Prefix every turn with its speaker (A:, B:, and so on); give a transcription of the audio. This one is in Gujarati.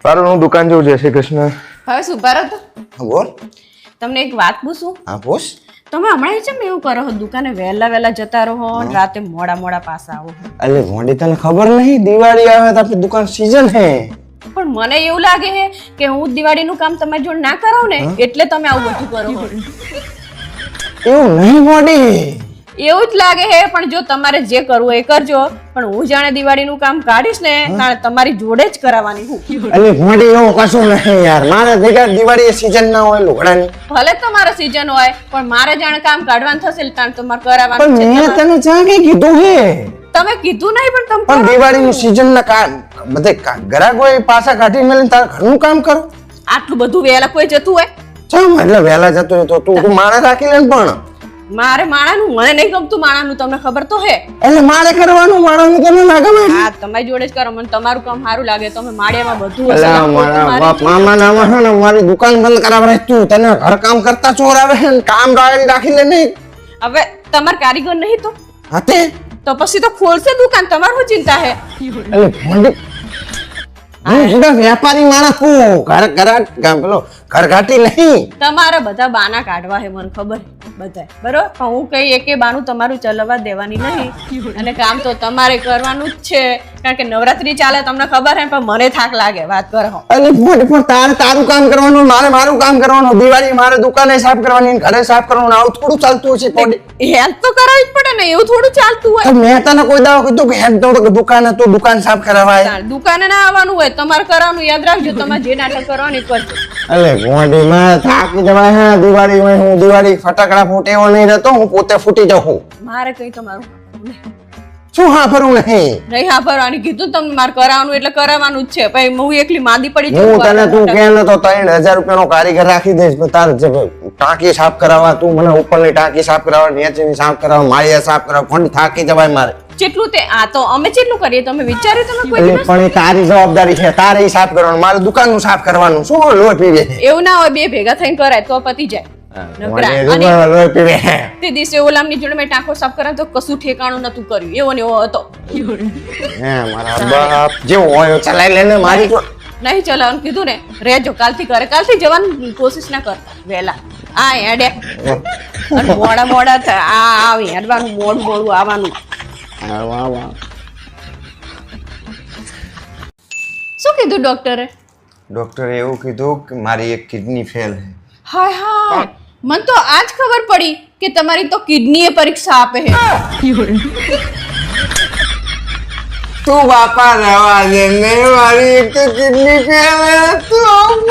A: પારુનું દુકાન જેવું જય શ્રી કૃષ્ણ.
B: હવે શું ભારત
C: બોલ.
B: તમને એક વાત પૂછું?
C: હા પૂછ.
B: તમે હમણાં છે એવું કરો છો દુકાને વહેલા જતા રહો અને રાતે મોડા પાસા આવો.
C: અલે મોડી તને ખબર નહીં દિવાળી આવે તો આપણી દુકાન સીઝન હે.
B: પણ મને એવું લાગે છે કે હું દિવાળીનું કામ તમારી જોડે ના કરાવું ને એટલે તમે આવું બધું કરો છો.
C: એવું નહીં મોડી.
B: એવું જ લાગે છે પણ જો તમારે જે કરવું એ કરજો પણ હું જાણે દિવાળીનું કામ કાઢીશ ને તાણે તમારી જોડે જ કરાવવાની હું.
C: અલે મોડી એવું કશું નહીં યાર. મારે ભેગા દિવાળી સીઝન ના હોય લુગડાની.
B: ભલે તમારે સીઝન હોય પણ મારે જાણે કામ કાઢવાનું થશે તાણે તમારે કરાવવાનું
C: પણ મેં
B: છે.
C: તને ચા કે કીધું હે.
B: તમે કીધું નહીં પણ તમે
C: પણ દિવાળીનું સીઝન ના કામ બધે ગ્રાહક હોય પાછા કાઢી મેલીને તારે ઘરનું કામ કરો.
B: આટલું બધું વહેલા કોઈ જતું હોય
C: ચમ એટલે વહેલા જતો હોય તો તું માણસ રાખી લે ને. પણ
B: મારે માણાનું મને નહીં ગમતું માણાનું તમને ખબર તો હે.
C: એટલે મારે કરવાનું માણસનું તને ના ગમે.
B: હા તમારી જોડે જ કરો મને તમારું કામ સારું લાગે તમે માળિયામાં બધું હશે.
C: અલા મારા બાપ મામા નામાં છે ને મારી દુકાન બંધ કરાવરાય તું. તને ઘર કામ કરતા ચોર આવે છે ને કામ રાખી લે નહીં.
B: હવે તમાર કારીગર નહીં તો
C: હાતે
B: તો પછી તો ખોલશે દુકાન તમારું શું ચિંતા હે.
C: એટલે ભોંડી હું સુધા વેપારી માણસ હું પેલો ઘર ઘાટી નહીં.
B: તમારે બધા બાના કાઢવા હે મને ખબર બધા બરોબર પણ હું કઈ એકે બાનું તમારું ચલાવવા દેવાની નહીં અને કામ તો તમારે કરવાનું જ છે કારણ કે નવરાત્રી ચાલે તમને ખબર હે પણ મને થાક લાગે વાત કરો.
C: એટલે ભોંડી પણ તારે તારું કામ કરવાનું મારે મારું કામ કરવાનું. દિવાળી મારે દુકાને સાફ કરવાની ઘરે સાફ કરવાનું. આવું થોડું ચાલતું હશે ભોંડી.
B: હેલ્પ તો કરાવી જ પડે ને એવું થોડું ચાલતું હોય.
C: તો મેં તને કોઈ દાવો કીધું કે હેડ તો દુકાન હતું દુકાન સાફ કરાવાય.
B: દુકાને ના આવવાનું હોય તમારે કરવાનું યાદ રાખજો તમારે જે નાટક કરવાનું એ કરજો.
C: અલે ભોંડી માં થાકી જવાય. હા દિવાળી હોય હું દિવાળી ફટાકડા ફૂટે એવો નહીં રહેતો. હું પોતે ફૂટી જાઉં.
B: મારે કઈ તમારું
C: શું હા ફરું નહીં.
B: નહીં હા ભરવાની કીધું તમને મારે કરાવવાનું એટલે કરાવવાનું જ છે પછી હું એકલી માંદી પડી
C: હું તને તું કે તો 3000 રૂપિયાનો કારીગર રાખી દઈશ. તાર ટાંકી સાફ કરાવવા તું મને ઉપરની ટાંકી સાફ કરાવવા નીચેની સાફ કરાવવા માળિયા સાફ કરાવવા ફોન થાકી જવાય મારે.
B: જેટલું તે આ તો અમે જેટલું કરીએ તમે વિચાર્યું તમે કોઈ દિવસ?
C: પણ એ તારી જવાબદારી છે. તારે ઈ સાફ કરવાનું મારે દુકાનનું સાફ કરવાનું. શું લોહી પીવે
B: એવું ના હોય બે ભેગા થઈને કરાય તો પતી જાય.
C: લોહી પીવે.
B: તે દિવસે ઓલામની જોડે મેં ટાંકો સાફ કર્યો તો કશું ઠેકાણું નતું કર્યું એવો ને એવો હતો.
C: હે મારા બાપ જેવો હોય ચલાઈ લેને મારી તો.
B: નહીં ચલાવવાનું કીધું ને રેજો કાલથી કરે કાલથી જવાની કોશિશ ના કરતા વહેલા આ હેડે અને મોડા આ હેડવાનું મોડું આવવાનું.
C: વાહ વાહ.
B: શું કીધું ડોક્ટરે?
C: ડોક્ટરે એવું કીધું કે મારી એક કિડની ફેલ છે.
B: હાય હાય મને તો આજ ખબર પડી કે તમારી તો કિડની એ પરીક્ષા આપે છે.
C: તું બાપા રહેવા દે ને મારી એક તો કિડની ફેલ છે. તું